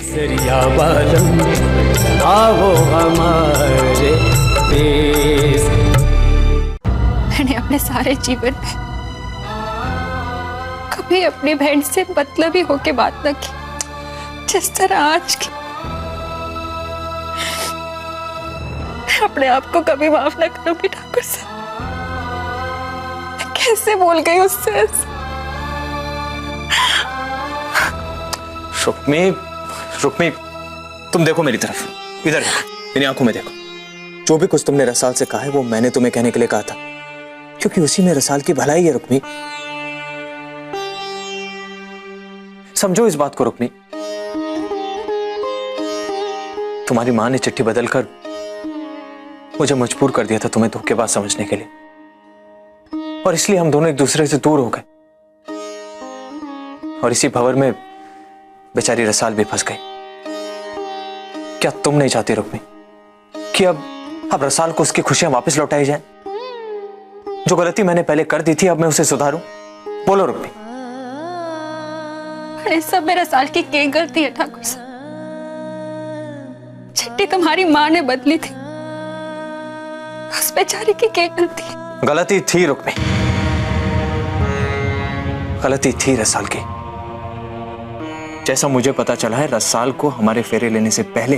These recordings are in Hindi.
केसरिया बादल आओ हमारे देश। मैंने अपने सारे जीवन में कभी अपनी बहन से मतलबी होके बात न की जिस तरह आज की। मैं अपने आप को कभी माफ न करूंगी ठाकुर साहब। मैं कैसे बोल गई उससे? रुक्मी, तुम देखो मेरी तरफ, इधर देखो, मेरी आंखों में देखो। जो भी कुछ तुमने रसाल से कहा है वो मैंने तुम्हें कहने के लिए कहा था, क्योंकि उसी में रसाल की भलाई है। रुक्मी, समझो इस बात को। रुक्मी, तुम्हारी मां ने चिट्ठी बदलकर मुझे मजबूर कर दिया था तुम्हें धोखेबाज समझने के लिए, और इसलिए हम दोनों एक दूसरे से दूर हो गए। और इसी भंवर में बेचारी रसाल भी फंस गई। क्या तुम नहीं चाहती रुक्मी कि अब रसाल को उसकी खुशियां वापस लौटाई जाए? जो गलती मैंने पहले कर दी थी अब मैं उसे सुधारूं? बोलो रुक्मी। अरे सब में रसाल की क्या गलती है ठाकुर साहब? चिट्ठी तुम्हारी मां ने बदली थी, उस बेचारी की क्या गलती है? गलती थी रुक्मी, गलती थी रसाल की। जैसा मुझे पता चला है, रसाल को हमारे फेरे लेने से पहले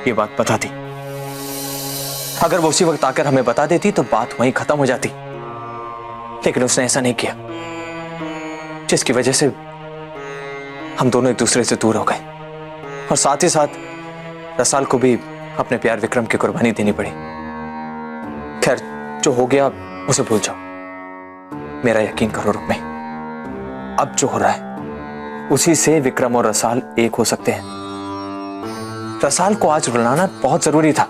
ये बात पता थी। अगर वो उसी वक्त आकर हमें बता देती तो बात वहीं खत्म हो जाती, लेकिन उसने ऐसा नहीं किया, जिसकी वजह से हम दोनों एक दूसरे से दूर हो गए। और साथ ही साथ रसाल को भी अपने प्यार विक्रम की कुर्बानी देनी पड़ी। खैर, जो हो गया उसे भूल जाओ। मेरा यकीन करो रुक्मी, अब जो हो रहा है उसी से विक्रम और रसाल एक हो सकते हैं। रसाल को आज रुलाना बहुत जरूरी था,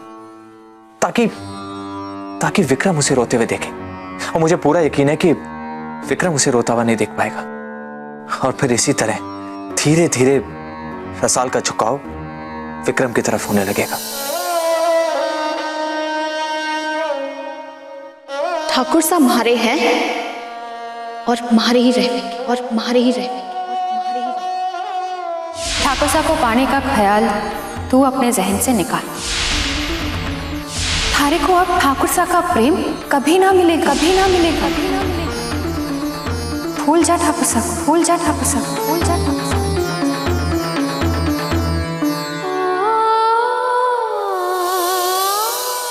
ताकि विक्रम उसे रोते हुए देखे। और मुझे पूरा यकीन है कि विक्रम उसे रोता हुआ नहीं देख पाएगा, और फिर इसी तरह धीरे धीरे रसाल का झुकाव विक्रम की तरफ होने लगेगा। ठाकुर साहब मारे हैं और मारे ही रहेंगे, और मारे ही रहेंगे। ठाकुर साहब को पाने का ख्याल तू अपने जहन से निकाल। थारे को अब ठाकुर साहब का प्रेम कभी ना मिलेगा, कभी ना मिलेगा, कभी ना मिलेगा। भूल जा ठाकुर साहब, भूल जा ठाकुर साहब, भूल जा ठाकुर साहब।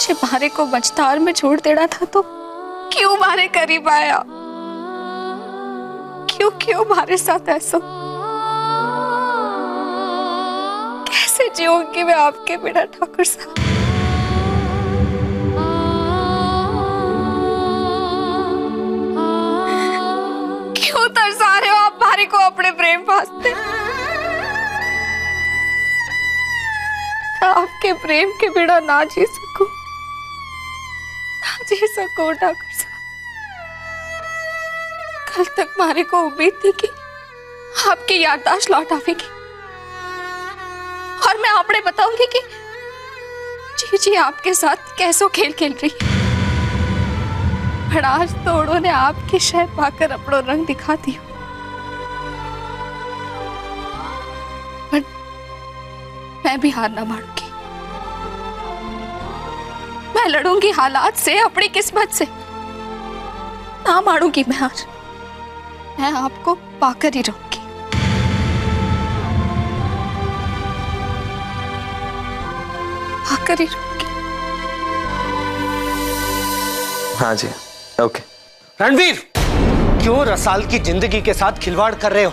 जब मारे को मझधार में छोड़ देना था तो क्यों मारे करीब आया? क्यों मारे साथ ऐसा? कैसे जीऊंगी मैं आपके बिना ठाकुर साहब? क्यों तरसा रहे हो आप मारे को अपने प्रेम वास्ते? आपके प्रेम के बिना ना जी सकूं, ना जी सकूं ठाकुर साहब। कल तक मारे को उम्मीद थी कि आपकी याददाश्त लौट आवेगी और मैं आपने बताऊंगी कि जी आपके साथ कैसो खेल खेल रही है। पर आज तो उन्होंने आपकी शहर पाकर अपना रंग दिखा दिया। पर मैं भी हार ना मानूंगी। मैं लड़ूंगी हालात से, अपनी किस्मत से। ना मारूंगी मैं हार। मैं आपको पाकर ही रहूंगी। पाकर ही रहूंगी। हाँ जी, ओके। रणवीर, क्यों रसाल की जिंदगी के साथ खिलवाड़ कर रहे हो?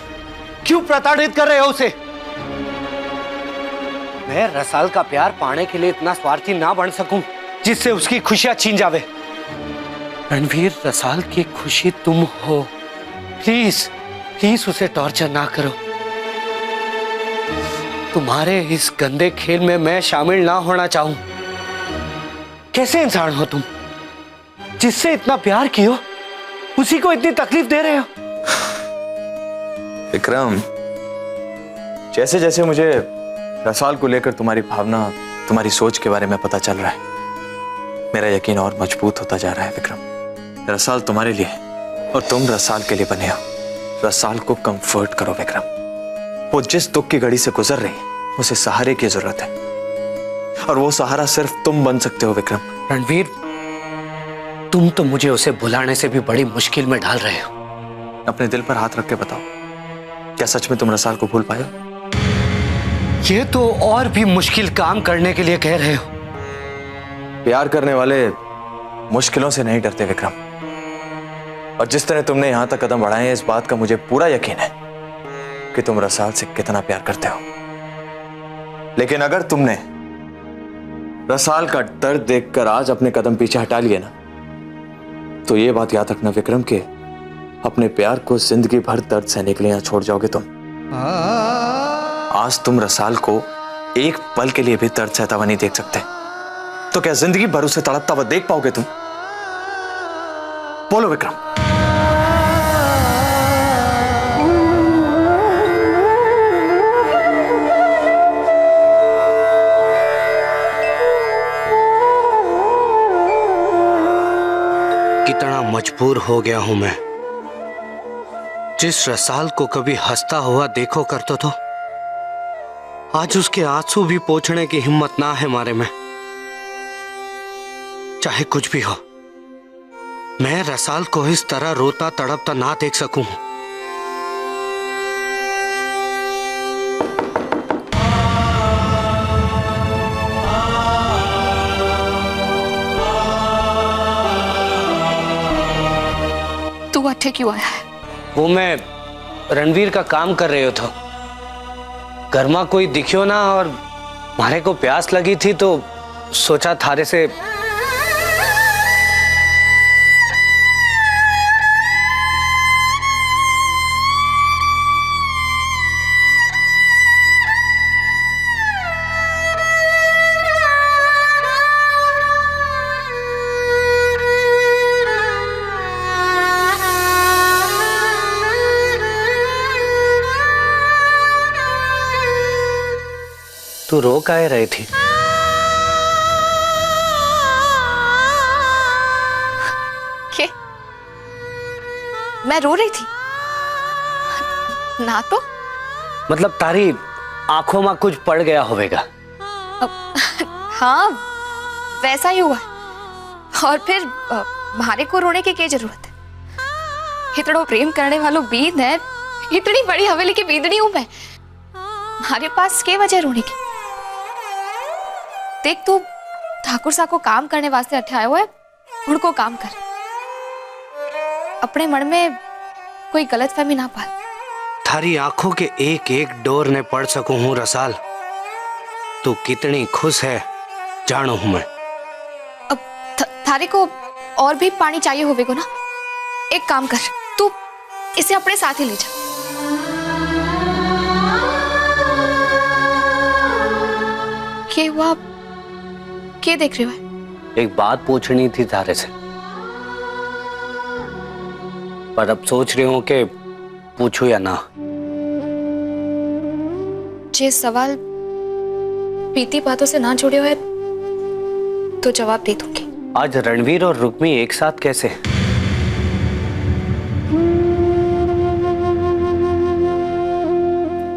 क्यों प्रताड़ित कर रहे हो उसे? मैं रसाल का प्यार पाने के लिए इतना स्वार्थी ना बन सकूं जिससे उसकी खुशियां छीन जावे। रणवीर, रसाल की खुशी तुम हो। प्लीज प्लीज उसे टॉर्चर ना करो। तुम्हारे इस गंदे खेल में मैं शामिल ना होना चाहूं। कैसे इंसान हो तुम? जिससे इतना प्यार कियो उसी को इतनी तकलीफ दे रहे हो। विक्रम, जैसे जैसे मुझे रसाल को लेकर तुम्हारी भावना, तुम्हारी सोच के बारे में पता चल रहा है, मेरा यकीन और मजबूत होता जा रहा है। विक्रम, रसाल तुम्हारे लिए है और तुम रसाल के लिए बने हो। रसाल को कंफर्ट करो विक्रम। वो जिस दुख की घड़ी से गुजर रही है उसे सहारे की जरूरत है, और वो सहारा सिर्फ तुम बन सकते हो विक्रम। रणवीर, तुम तो मुझे उसे बुलाने से भी बड़ी मुश्किल में डाल रहे हो। अपने दिल पर हाथ रख के बताओ, क्या सच में तुम रसाल को भूल पाए हो? ये तो और भी मुश्किल काम करने के लिए कह रहे हो। प्यार करने वाले मुश्किलों से नहीं डरते विक्रम, और जिस तरह तुमने यहां तक कदम बढ़ाए हैं, इस बात का मुझे पूरा यकीन है कि तुम रसाल से कितना प्यार करते हो। लेकिन अगर तुमने रसाल का दर्द देखकर आज अपने कदम पीछे हटा लिए ना, तो ये बात याद रखना विक्रम के अपने प्यार को जिंदगी भर दर्द सहने के लिए यहां छोड़ जाओगे तुम। आज तुम रसाल को एक पल के लिए भी दर्द सहता हुआ नहीं देख सकते, तो क्या जिंदगी भर उसे तड़पता हुआ देख पाओगे तुम? बोलो विक्रम। कितना मजबूर हो गया हूं मैं। जिस रसाल को कभी हंसता हुआ देखो करतो तो आज उसके आंसू भी पोंछने की हिम्मत ना है मारे में। चाहे कुछ भी हो, मैं रसाल को इस तरह रोता तड़पता ना देख सकूं। तू अठे क्यों आया है? वो मैं रणवीर का काम कर रहे हो तो घर में कोई दिखियो ना, और मारे को प्यास लगी थी तो सोचा थारे से। तू रो काहे रही थी? क्या? मैं रो रही थी ना? तो मतलब तारी आंखों में कुछ पड़ गया होवेगा। हाँ, वैसा ही हुआ। और फिर मारे को रोने की क्या जरूरत है? इतना प्रेम करने वालों बींद है, इतनी बड़ी हवेली की बींदनी हूं मैं। हमारे पास क्या वजह रोने की? देख, तू ठाकुर सा को काम करने वास्ते अठे आयो है, उनको काम कर। अपने मन में कोई गलत फहमी ना पाल। थारी आंखों के एक एक डोर ने पढ़ सकूं हूं रसाल। तू कितनी खुश है जानो हूं मैं। अब थारे को और भी पानी चाहिए होवेगो ना? एक काम कर, तू इसे अपने साथ ही ले जा। क्या हुआ? क्या देख रहे हो? एक बात पूछनी थी तारे से, पर अब सोच रही हूं कि पूछूं या ना। जे सवाल बीती बातों से ना जुड़े हुए तो जवाब दे दूंगी। आज रणवीर और रुक्मी एक साथ कैसे?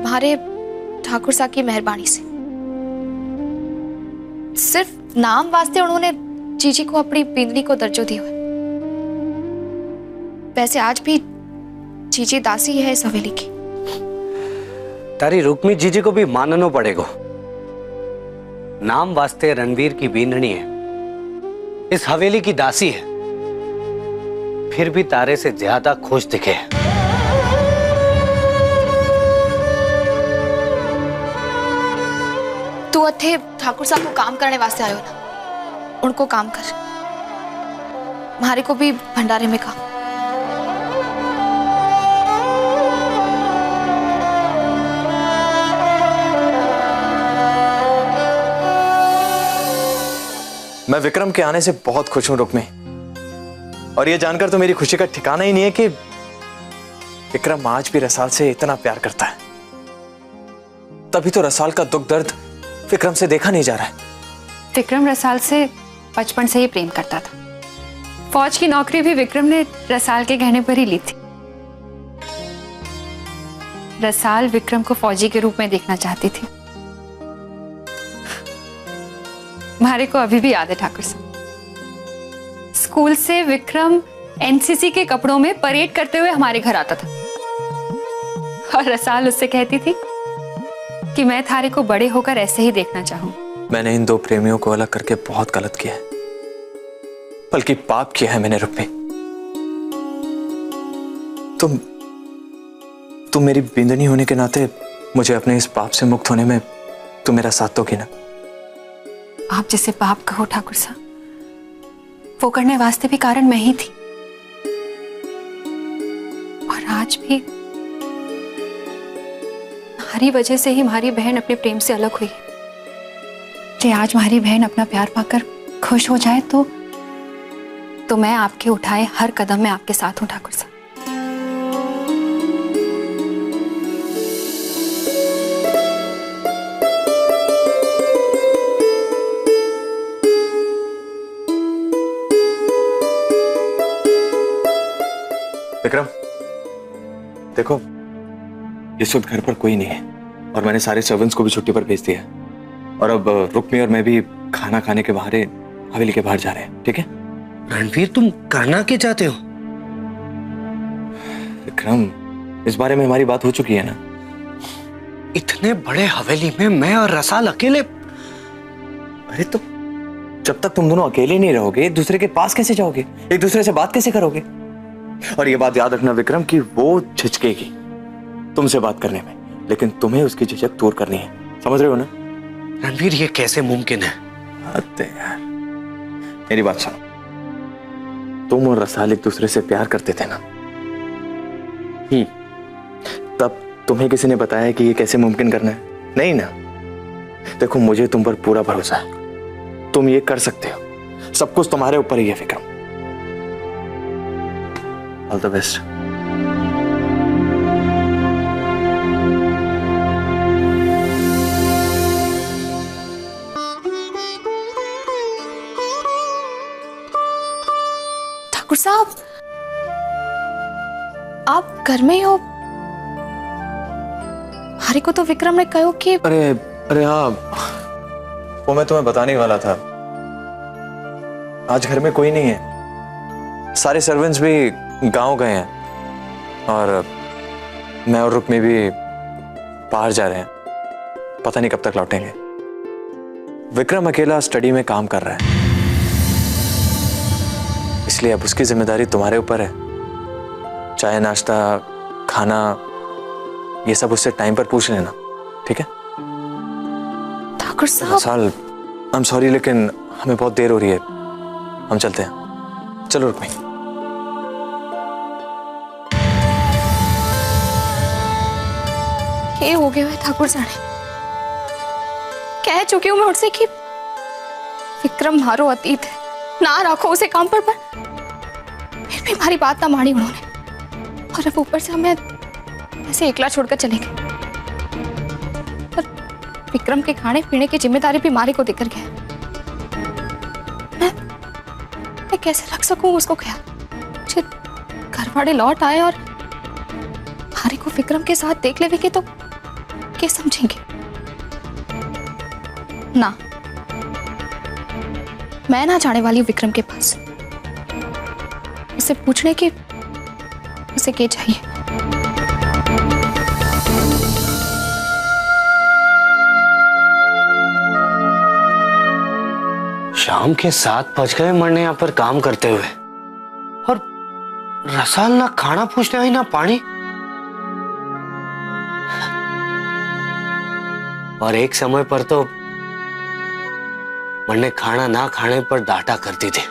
हमारे ठाकुर साहब की मेहरबानी से। सिर्फ नाम वास्ते उन्होंने जीजी को अपनी बिंदनी को दर्जो दिया है। वैसे आज भी जीजी दासी है इस हवेली की। तारी रुक्मी जीजी को भी मानना पड़ेगा। नाम वास्ते रणवीर की बींदनी है, इस हवेली की दासी है, फिर भी तारे से ज्यादा खुश दिखे। तू अथे ठाकुर साहब को काम करने वास्ते आयो ना, उनको काम कर। हमारे को भी भंडारे में काम। मैं विक्रम के आने से बहुत खुश हूं रुक्मी, और यह जानकर तो मेरी खुशी का ठिकाना ही नहीं है कि विक्रम आज भी रसाल से इतना प्यार करता है। तभी तो रसाल का दुख दर्द विक्रम से देखा नहीं जा रहा है। विक्रम रसाल से बचपन से ही प्रेम करता था। फौज की नौकरी भी विक्रम ने रसाल के कहने पर ही ली थी। रसाल विक्रम को फौजी के रूप में देखना चाहती थी, मारे को अभी भी याद है ठाकुर साहब, स्कूल से विक्रम एनसीसी के कपड़ों में परेड करते हुए हमारे घर आता था और रसाल उससे कहती थी कि मैं थारे को बड़े होकर ऐसे ही देखना चाहूं। मैंने इन दो प्रेमियों को अलग करके बहुत गलत किया है, बल्कि पाप किया है मैंने रुक्मी। तुम मेरी बिंदनी होने के नाते मुझे अपने इस पाप से मुक्त होने में तुम मेरा साथ दोगी ना? आप जिसे पाप कहो ठाकुर साहब, वो करने वास्ते भी कारण मैं ही थी, और आज भी हमारी वजह से ही हमारी बहन अपने प्रेम से अलग हुई है। कि आज हमारी बहन अपना प्यार पाकर खुश हो जाए तो मैं आपके उठाए हर कदम में आपके साथ हूं ठाकुर साहब। विक्रम, देखो इस वक्त घर पर कोई नहीं है और मैंने सारे सर्वेंट्स को भी छुट्टी पर भेज दिया है, और अब रुक्मी और मैं भी खाना खाने के बहाने हवेली के बाहर जा रहे हैं। ठीक है रणवीर, तुम करना क्या चाहते हो? विक्रम, इस बारे में हमारी बात हो चुकी है ना। इतने बड़े हवेली में मैं और रसाल अकेले? अरे तो जब तक तुम दोनों अकेले नहीं रहोगे एक दूसरे के पास कैसे जाओगे, एक दूसरे से बात कैसे करोगे? और ये बात याद रखना विक्रम कि वो झिझकेगी तुमसे बात करने में, लेकिन तुम्हें उसकी झिझक दूर करनी है, समझ रहे हो ना? रणवीर, ये कैसे मुमकिन है? यार मेरी बात सुनो, तुम और रसाल एक दूसरे से प्यार करते थे ना? तब तुम्हें किसी ने बताया कि ये कैसे मुमकिन करना है? नहीं ना। देखो मुझे तुम पर पूरा भरोसा है, तुम ये कर सकते हो, सब कुछ तुम्हारे ऊपर ही है Vikram. All the best. Thakur साहब, आप घर में ही हो? हरी को तो विक्रम ने कहो कि अरे हाँ, वो मैं तुम्हें बताने वाला था। आज घर में कोई नहीं है, सारे सर्वेंट्स भी गांव गए हैं और मैं और रुक्मी भी बाहर जा रहे हैं, पता नहीं कब तक लौटेंगे। विक्रम अकेला स्टडी में काम कर रहा है, इसलिए अब उसकी जिम्मेदारी तुम्हारे ऊपर है। चाय नाश्ता खाना ये सब उससे टाइम पर पूछ लेना, ठीक है? ठाकुर साहब, आई एम सॉरी, लेकिन हमें बहुत देर हो रही है, हम चलते हैं। चलो रुक्मी। ये हो गया है ठाकुर साहब, कह चुकी हूं मैं उनसे कि विक्रम मारो अतीत है, ना रखो उसे काम पर फिर भी हमारी बात ना मानी उन्होंने, और अब ऊपर से हमें ऐसे एकला छोड़कर चले गए। और विक्रम के खाने पीने की जिम्मेदारी भी मारी को देकर गया। मैं कैसे रख सकूं उसको ख्याल? घर वाले लौट आए और मारी को विक्रम के साथ देख लेंगे तो क्या समझेंगे? ना, मैं ना जाने वाली हूं विक्रम के पास, उसे पूछने की उसे क्या चाहिए। शाम के 7 बज गए मरने यहाँ पर काम करते हुए, और रसाल ना खाना पूछने आई ना पानी। और एक समय पर तो मरने खाना ना खाने पर डांटा करती थी।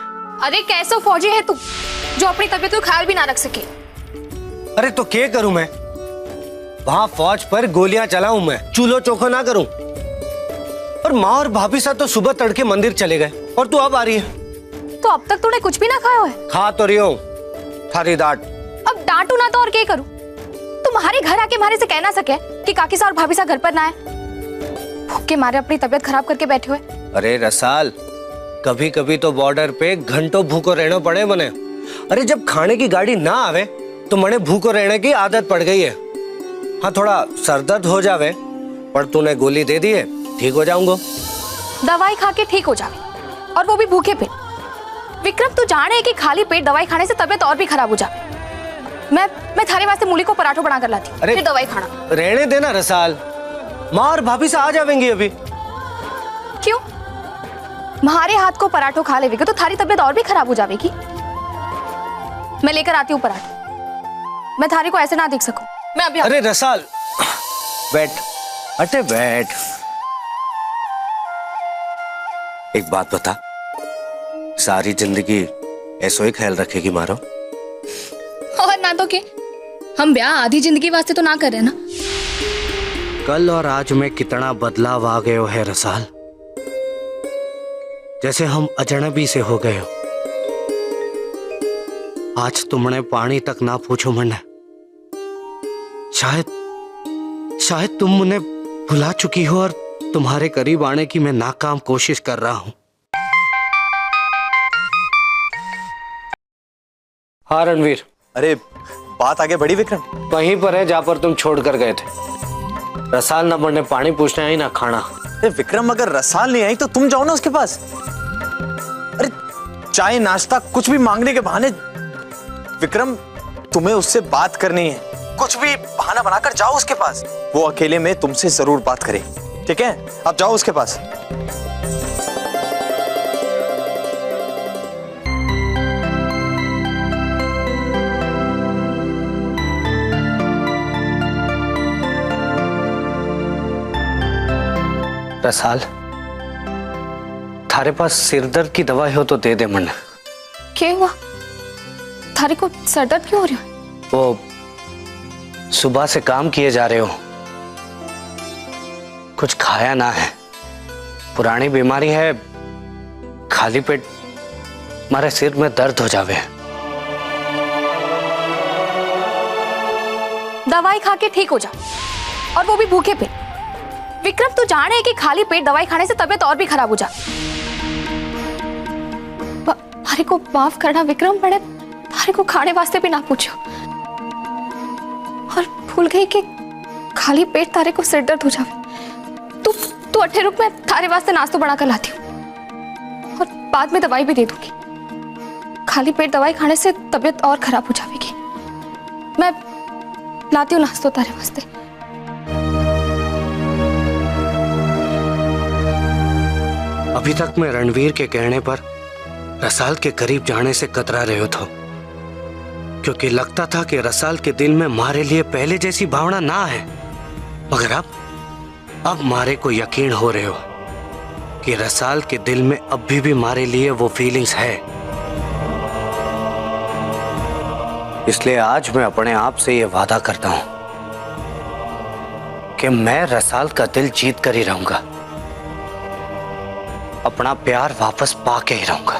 अरे कैसा फौजी है तू जो अपनी तबीयत का ख्याल भी ना रख सके? अरे तो क्या करूं मैं? वहां फौज पर गोलियां चलाऊं मैं, चूल्हो चौखो ना करूं? और माँ और भाभी साथ तो सुबह तड़के मंदिर चले गए, और तू अब आ रही है। तो अब तक तूने कुछ भी ना खाया है? खा तो रही हूं, थारी डांट। अब डांटू ना तो और क्या करूं? तुम्हारे घर आके हमारे से कह ना सके कि काकी सा और भाभी सा घर पर ना आए, भूख के मारे अपनी तबीयत खराब करके बैठे हुए। अरे रसाल, कभी कभी तो बॉर्डर पे घंटों भूखो रहना पड़े मने। अरे जब खाने की गाड़ी ना आवे तो मने भूखो रहने की आदत पड़ गई है। हाँ, थोड़ा सरदर्द हो जावे पर तूने गोली दे दी है, ठीक हो जाऊंगा। दवाई खा के ठीक हो जावे, और वो भी भूखे पेट। विक्रम तू जाने है कि खाली पेट दवाई खाने से तबीयत और भी खराब हो जावे। मैं थारे वास्ते मूली को पराठों बना कर लाती, फिर दवाई खाना। रहने देना रसाल, माँ और भाभी से आ जाएंगी अभी। क्यों? तुम्हारे हाथ को पराठों खा लेगी तो थारी तबीयत और भी खराब हो जाएगी। मैं लेकर आती हूँ पराठे, मैं थारी को ऐसे ना देख सकूं। मैं अभी अरे रसाल बैठ, अटे बैठ। एक बात बता, सारी जिंदगी ऐसो ही ख्याल रखेगी मारो? और ना तो के हम ब्याह आधी जिंदगी वास्ते तो ना कर रहे ना। कल और आज में कितना बदलाव आ गयो है रसाल, जैसे हम अजनबी से हो गए हो। आज तुमने पानी तक ना पूछो मन्ने। शायद तुम मुझे भुला चुकी हो और तुम्हारे करीब आने की मैं नाकाम कोशिश कर रहा हूं। हाँ रणवीर। अरे बात आगे बढ़ी विक्रम? वहीं पर है जहां पर तुम छोड़ कर गए थे। रसाल ना बनने पानी पूछने आई ना खाना। अरे विक्रम, अगर रसाल नहीं आई तो तुम जाओ ना उसके पास। अरे चाय नाश्ता कुछ भी मांगने के बहाने। विक्रम, तुम्हें उससे बात करनी है, कुछ भी बहाना बनाकर जाओ उसके पास। वो अकेले में तुमसे जरूर बात करे, ठीक है? अब जाओ उसके पास। रसाल, थारे पास सिरदर्द की दवाई हो तो दे दे मन। क्या हुआ? थारे को सरदर्द क्यों हो रही है? वो सुबह से काम किए जा रहे हो, कुछ खाया ना है, पुरानी बीमारी है, खाली पेट मारे सिर में दर्द हो जावे। दवाई खा के ठीक हो जा, और वो भी भूखे पेट। विक्रम तू जाने है कि खाली पेट दवाई खाने से तबीयत और भी खराब हो जा। थारे को माफ करना विक्रम, बड़े थारे को खाने वास्ते भी ना पूछो, और भूल गई कि खाली पेट तारे को सिर दर्द हो जावे। तू अट्ठे रुक, मैं थारे वास्ते नाश्तो बना कर लाती हूँ, और बाद में दवाई भी दे दूंगी। खाली पेट दवाई खाने से तबीयत और खराब हो जाएगी। मैं लाती हूँ नाश्तो तारे वास्ते। अभी तक मैं रणवीर के कहने पर रसाल के करीब जाने से कतरा रहे था, क्योंकि लगता था कि रसाल के दिल में मारे लिए पहले जैसी भावना ना है। मगर अब मारे को यकीन हो रहे हो कि रसाल के दिल में अब भी मारे लिए वो फीलिंग्स है। इसलिए आज मैं अपने आप से ये वादा करता हूं कि मैं रसाल का दिल जीत कर ही रहूंगा, अपना प्यार वापस पा के ही रहूंगा।